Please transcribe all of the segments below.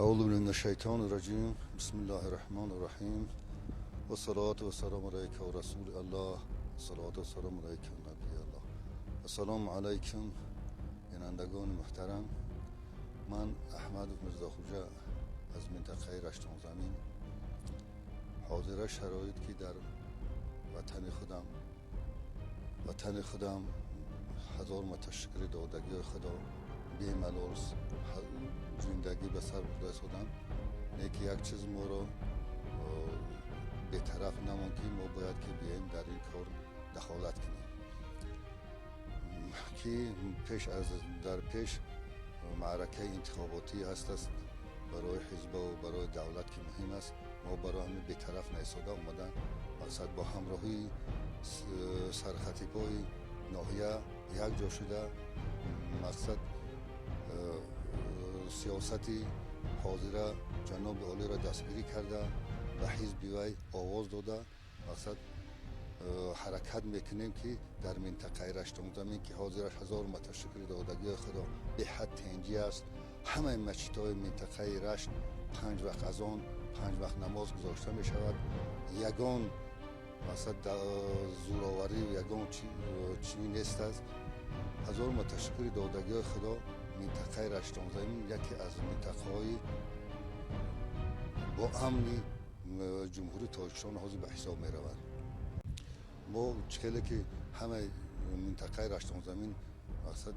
أعوذ بالله من الشيطان الرجيم بسم الله الرحمن الرحیم و صلوات و سلام علیک و رسول الله صلوات و سلام علیک و نبی الله. السلام علیکم بینندگان محترم. من احمد میرزاخوجا از منطقه رشتون زمین حاضر شرایط که در وطن خودم هزار متشکر دادگی خدا بی‌ملال زندگی به سر برده شدم. نیکی یک چیز ما رو بی‌طرف نماند که ما باید که بیاییم در این کار دخالت کنیم که پیش معرکه انتخاباتی هست برای حزب و برای دولت که مهم است. ما برای همین بی‌طرف نایستاده اومدن مقصد با همراهی سرخطیبای ناحیه یک جا شده مقصد سیاستی حاضره جناب عالی را دستگیری کرده و حزب وی آواز داده مقصد حرکت میکنیم که در منطقه رشتون زمین که حاضرش هزار متشکر دادگی خدا به حد تنجی است. همه مسجدهای منطقه رشت 5 وقت اذان 5 وقت نماز گذاشته می شود. یگان مقصد زوراوری و یگان چیزی نیست است. هزار متشکر دادگی خدا منطقه رشتون زمین یکی از منطقه‌های با امنی جمهوری تاجیکستان حاضر به حساب می رود. ما خیلی که همه منطقه رشتون زمین مقصد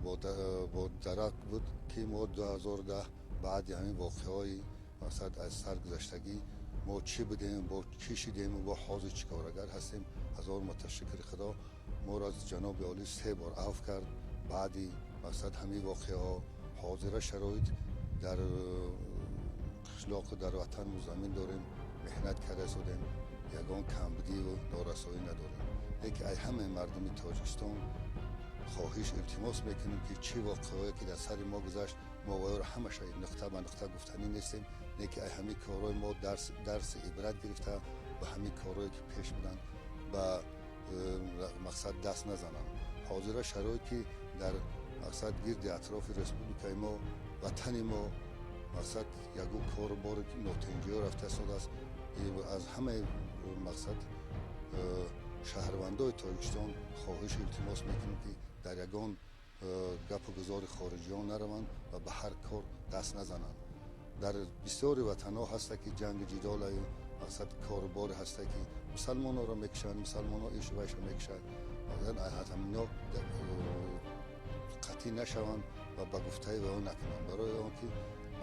با درک بود که ما 2010 بعد همین واقعهای مقصد از سرگذشتگی ما چی بدیم با چی شدیم و با حاضر چیکارگر هستیم. هزار متشکر خدا ما را از جناب عالی 3 بار عفو کرد. بعدی مقصد همین واقعه ها حاضر شرایط در قشلاق در وطن و زمین داریم محنت کرده شدیم یگان کمبودی و نارسایی نداریم. لیکن ای همه مردم تاجیکستان خواهش التماس میکنیم که چی واقعه که در سر ما گذشت ما باید همش نقطه به نقطه گفتنی نیستیم. لیکن ای همین کارهای ما درس عبرت گرفته و همین کارهایی که پیش بودن و مقصد دست نزنن. حاضر شرایطی که در مقصد گرد اطراف رسپوبلیکای ما وطن ما مقصد یگو کار بار نوتنجی رفته شده است. از همه مقصد شهروندای تاجیکستان خواهش التماس میکنیم که در یگان گپ و گزار خارجیان نروند و به هر کار دست نزنند. در بسیاری وطنها هست که جنگ جدال مقصد کاربار هست که مسلمان ها را میکشند، مسلمان ها ایش ویش را میکشند. همینا قطعی نشوند و به گفته و آن نکنند. برای آن که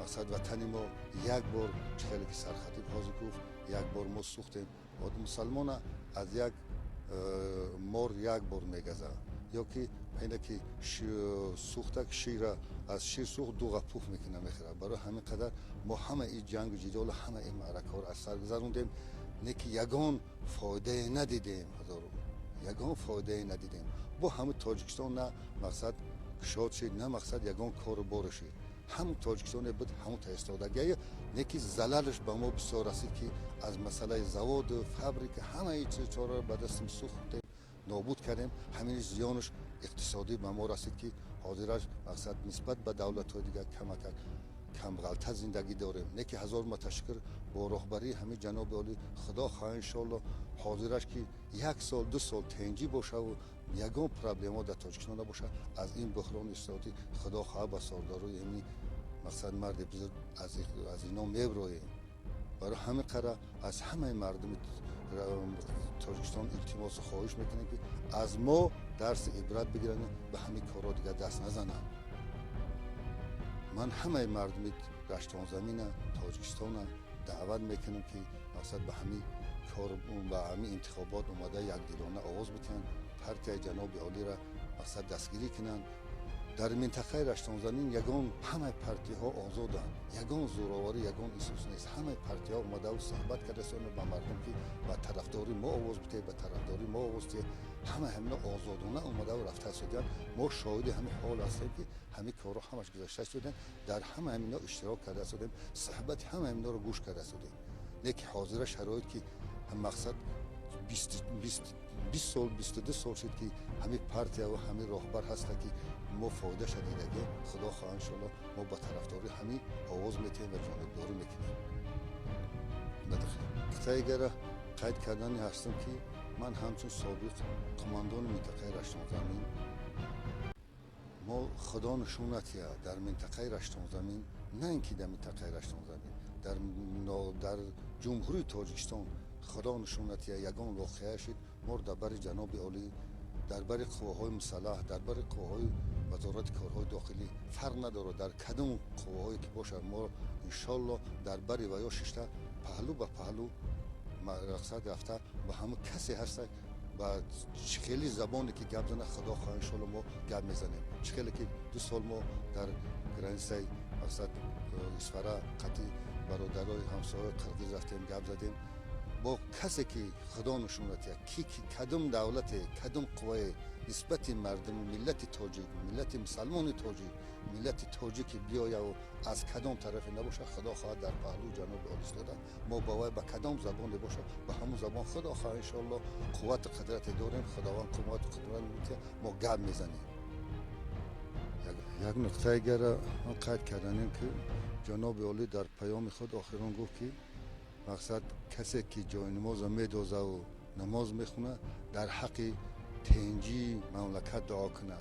مقصد وطن ما یک بار خیلی که سرخطیب حاضر گفت یک بار ما سوختیم و مسلمان از یک مار یک بار میگذه یا که اینه که سوخته شیر از شیر سوخت دو پوخ میکنه میخوره. برای همین قدر ما همه این جنگ و جدال همه این معرکه ها را از سر گذروندیم. نه که یگان فایده ندیدیم یگان فایده ندیدیم. با همه تاجیکستان نه مقصد شاد شد نه مقصد یگان کار بار شد. هم تاجیکستان بود همون ایستادگی نه که زلالش به ما بسیار رسید که از مسئله زواد فابریک همه این چیزا به دست سوختیم نابود کردیم. همین زیانش اقتصادی به ما رسید که حاضرش مقصد نسبت به دولت‌های دیگر کم غلطه زندگی داریم. نه که هزار متشکر با رهبری همین جناب عالی خدا خواه ان شاء الله حاضرش که 1 سال 2 سال تنجی باشه و یگان پرابلم در تاجیکستان نباشه. از این بحران اقتصادی خدا خواه به سرداری همین مقصد مرد بزرگ از اینا میبراییم. برای همه قرار از همه مردم تاجیکستان التماس خواهش میکنیم که از ما درس عبرت بگیرن به همین کارا دیگه دست نزنن. من همه مردم رشتون زمین تاجیکستان دعوت میکنم که مقصد به همین کار و همین انتخابات اومده یک دلانه آواز بتن پارتی جناب عالی را مقصد دستگیری کنن. در منطقه رشتون زمین یگان همه پارتی ها آزادند. یگان زوراوری یگان اساس نیست. همه پارتی ها اومده و صحبت کرده سن با مردم که با طرفداری ما آواز بده با طرفداری ما آواز ده. همه آزادانه اومده و رفته شدن. ما شاهد همین حال هستیم که همین کارا همش گذشته شدن. در همه همینا اشتراک کرده شدیم. صحبت همه همینا رو گوش کرده شدیم. لیکن حاضر شرایط که هم مقصد 20 20 سال 22 سال شد که همین پارتیا و همین راهبر هست که ما فایده شدیدگی خدا خواه انشالله ما با طرفداری همین آواز میتیم و جانبداری میکنیم. نقطه دیگر قید کردنی هستم که من همچون سابق قماندان منطقه رشتم زمین ما خدا نشونتیه در منطقه رشتم زمین، نه اینکه در منطقه رشتم زمین در جمهوری تاجیکستان خدا نشونتیه یگان واقعه شد. ما در بر جناب عالی در بر قواهای مسلح در بر قواهای وزارت کارهای داخلی فرق نداره در کدام قواهایی که باشه ما انشالله در بر و یا ششته پهلو به پهلو مقصد رفته و همه کسی هست و خیلی زبانی که گپ زنه خدا خواه انشالله ما گپ میزنیم. خیلی که 2 سال ما در گرانسای مقصد اسفره قطعی برادرای همسایه قرقیز رفتیم گپ زدیم با کسی که خدا نشونتیه کی کدام دولت کدام قوای نسبت مردم ملت تاجیک ملت مسلمان تاجیک ملت تاجیک بیاید و از کدام طرف نباشه خدا خواهد در پهلو جناب عالی ایستاده ما باید به کدام زبان باشه به همون زبان خدا خواهد انشالله قوت قدرت داریم خداوند قوت قدرت میده ما گپ میزنیم. یک نقطه دیگر من قید کردنیم که جناب عالی در پیام خود آخران گفت که مقصد کسی که جای نماز میدوزه و نماز میخونه در حق تنجی مملکت دعا کنه.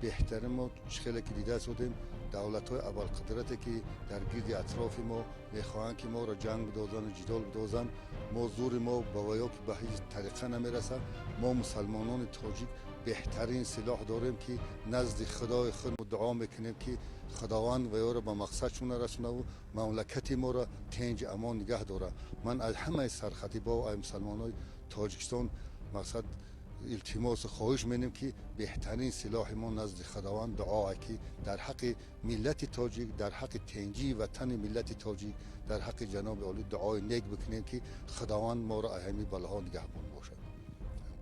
بهتره ما خیلی که دیده شدیم دولت های اول قدرتی که در گرد اطراف ما میخواهند که ما را جنگ بدازن و جدال بدازن ما زور ما با ویا که به هیچ طریقه نمیرسه. ما مسلمانان تاجیک بهترین سلاح داریم که نزد خدای خود دعا میکنیم که خداوند ویا را به مقصدشون رسونه و مملکت ما را تنج امان نگه داره. من از همه سرخطیبا و مسلمانای تاجیکستان مقصد التماس خواهش می‌کنیم که بهترین سلاح ما نزد خداوند دعا که در حق ملت تاجیک در حق تنجی وطن ملت تاجیک در حق جناب عالی دعای نیک بکنیم که خداوند ما را از همین بلاها نگهبان باشد.